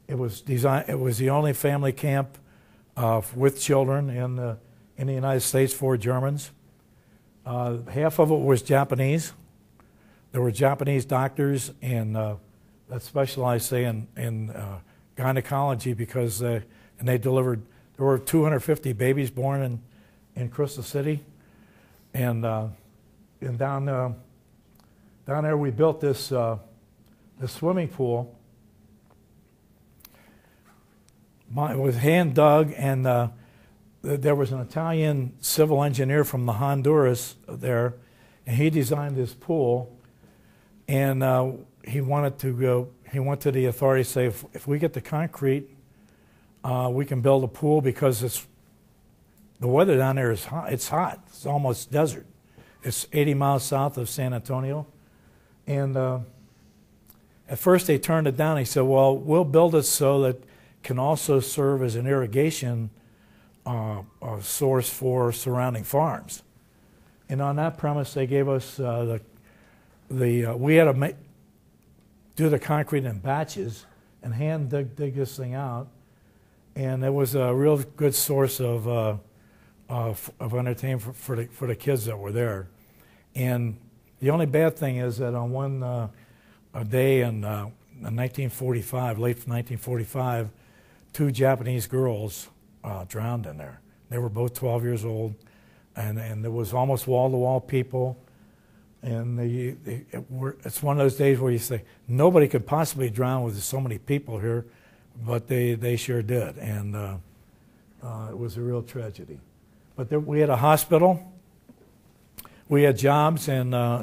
It was designed. It was the only family camp with children in the United States for Germans. Half of it was Japanese. There were Japanese doctors that specialized, say, in gynecology, because and they delivered. There were 250 babies born in Crystal City, and down there we built this swimming pool. It was hand dug, and there was an Italian civil engineer from the Honduras there, and he designed this pool. And he wanted to go. He went to the authorities, say, if we get the concrete, we can build a pool, because the weather down there is hot. It's hot. It's almost desert. It's 80 miles south of San Antonio, and at first they turned it down. He said, "Well, we'll build it so that can also serve as an irrigation source for surrounding farms." And on that premise, they gave us we had to do the concrete in batches and hand dig this thing out, and it was a real good source of entertainment for the kids that were there. And the only bad thing is that on one day in 1945, late 1945, 2 Japanese girls drowned in there. They were both 12 years old, and there was almost wall-to-wall people. And it's one of those days where you say, nobody could possibly drown with so many people here, but they sure did, and it was a real tragedy. But we had a hospital, we had jobs, and the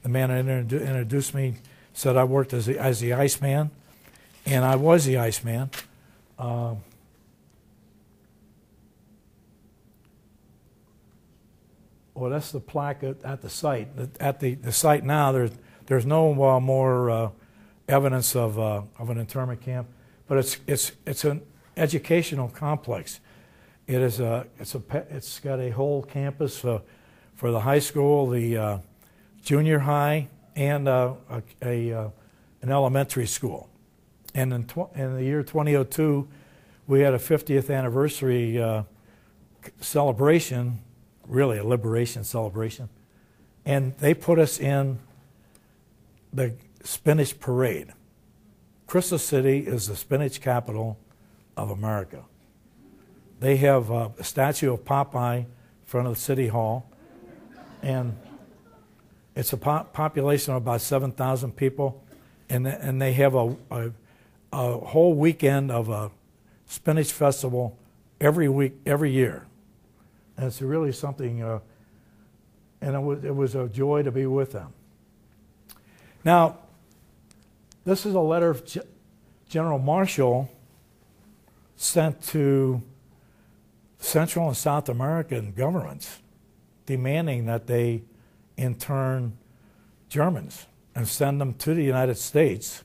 man that introduced me said I worked as the Iceman, and I was the Iceman. Well, that's the plaque at the site. At the site now, there's no more evidence of an internment camp, but it's an educational complex. It's got a whole campus for the high school, the junior high, and an elementary school. And in the year 2002, we had a 50th anniversary celebration. Really a liberation celebration, and they put us in the spinach parade. Crystal City is the spinach capital of America. They have a statue of Popeye in front of the city hall, and it's a population of about 7,000 people, and they have a whole weekend of a spinach festival every week, every year. And it's really something, and it was a joy to be with them. Now, this is a letter of General Marshall sent to Central and South American governments demanding that they intern Germans and send them to the United States.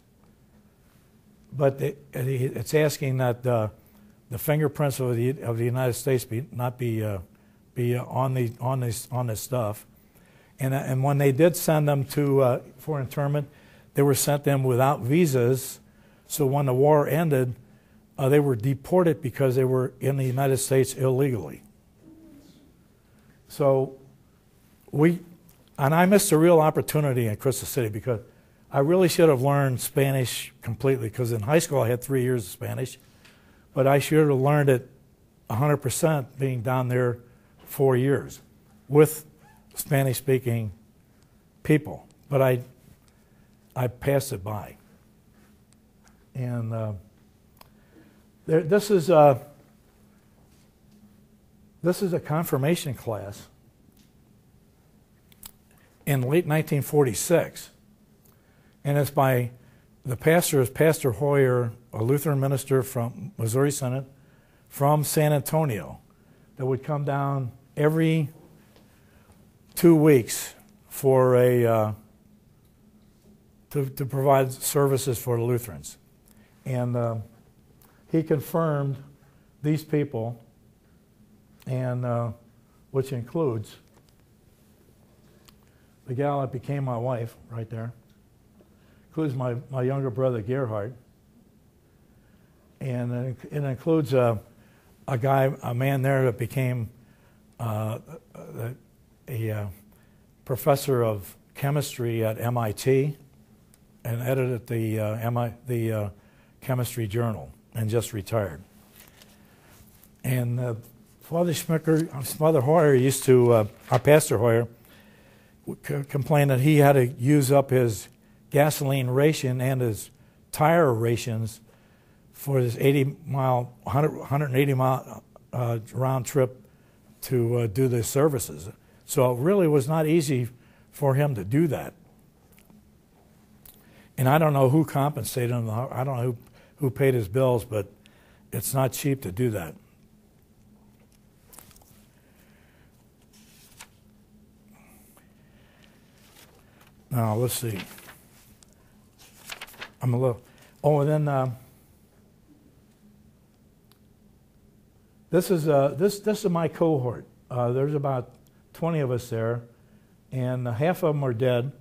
But it's asking that the fingerprints of the United States not be on this stuff, and when they did send them for internment, they were sent them without visas. So when the war ended, they were deported because they were in the United States illegally. So I missed a real opportunity in Crystal City, because I really should have learned Spanish completely, because in high school I had 3 years of Spanish, but I should have learned it 100% being down there 4 years with Spanish-speaking people, but I passed it by. And this is a confirmation class in late 1946, and it's by the pastor is Pastor Hoyer, a Lutheran minister from Missouri Synod, from San Antonio, that would come down every 2 weeks for to provide services for the Lutherans. And he confirmed these people, and which includes the gal that became my wife right there, includes my younger brother Gerhard, and it includes a man there that became a professor of chemistry at MIT and edited the chemistry journal and just retired. And Father Hoyer used to, our pastor Hoyer, complained that he had to use up his gasoline ration and his tire rations for his 180-mile round trip to do the services. So it really was not easy for him to do that. And I don't know who compensated him. I don't know who paid his bills, but it's not cheap to do that. Now, let's see. I'm a little... Oh, and then... This is my cohort. There's about 20 of us there, and half of them are dead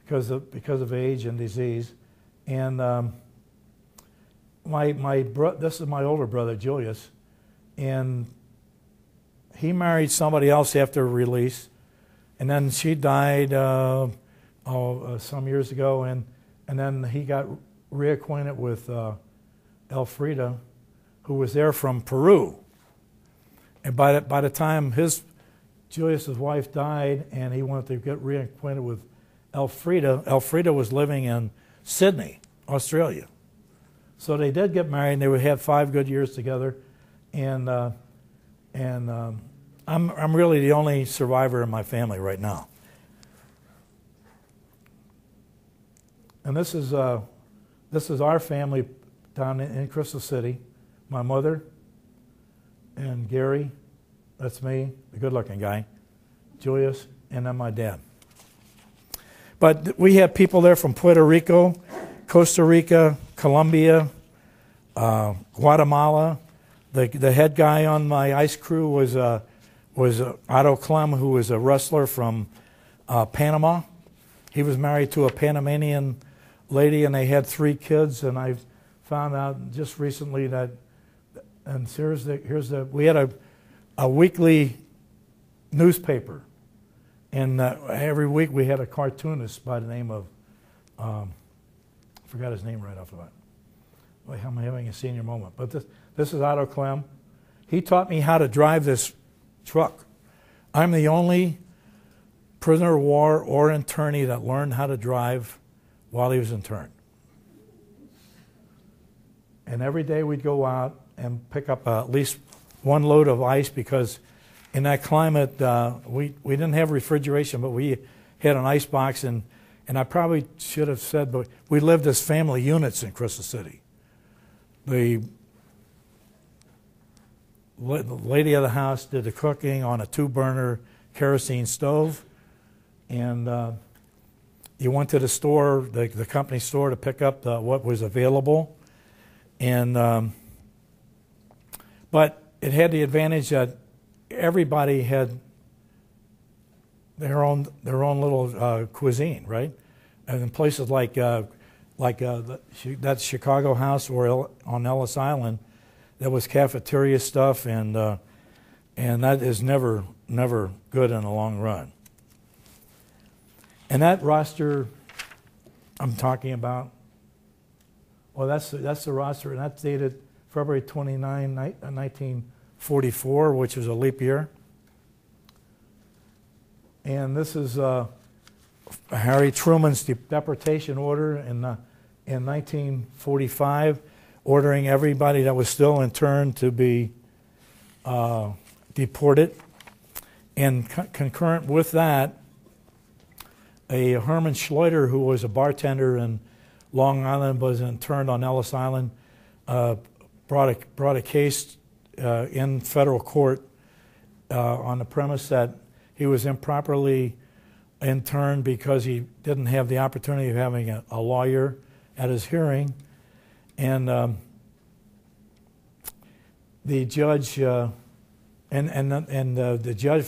because of age and disease. And this is my older brother Julius, and he married somebody else after release, and then she died some years ago, and then he got reacquainted with Elfrida, who was there from Peru. And by the time Julius's wife died and he wanted to get reacquainted with Elfrida was living in Sydney, Australia. So they did get married, and they would have 5 good years together. And I'm really the only survivor in my family right now. And this is our family down in Crystal City. My mother and Gary, that's me, the good-looking guy, Julius, and then my dad. But we have people there from Puerto Rico, Costa Rica, Colombia, Guatemala. The head guy on my ice crew was Otto Clem, who was a wrestler from Panama. He was married to a Panamanian lady, and they had 3 kids. And I found out just recently that, and we had a weekly newspaper, and every week we had a cartoonist by the name of, I forgot his name right off the bat. Boy, I'm having a senior moment. But this is Otto Clem. He taught me how to drive this truck. I'm the only prisoner of war or internee that learned how to drive while he was interned. And every day we'd go out and pick up at least 1 load of ice, because in that climate we didn't have refrigeration, but we had an ice box, and I probably should have said, but we lived as family units in Crystal City. The lady of the house did the cooking on a 2-burner kerosene stove, and you went to the store, the company store, to pick up what was available, and but it had the advantage that everybody had their own little cuisine, right? And in places like that Chicago house or on Ellis Island, there was cafeteria stuff, and that is never good in the long run. And that roster I'm talking about, well, that's the roster, and that's dated February 29, 1944, which is a leap year. And this is Harry Truman's deportation order in 1945, ordering everybody that was still interned to be deported. And concurrent with that, a Herman Schleuder, who was a bartender in Long Island, was interned on Ellis Island, brought a case in federal court on the premise that he was improperly interned because he didn't have the opportunity of having a lawyer at his hearing, and the judge the judge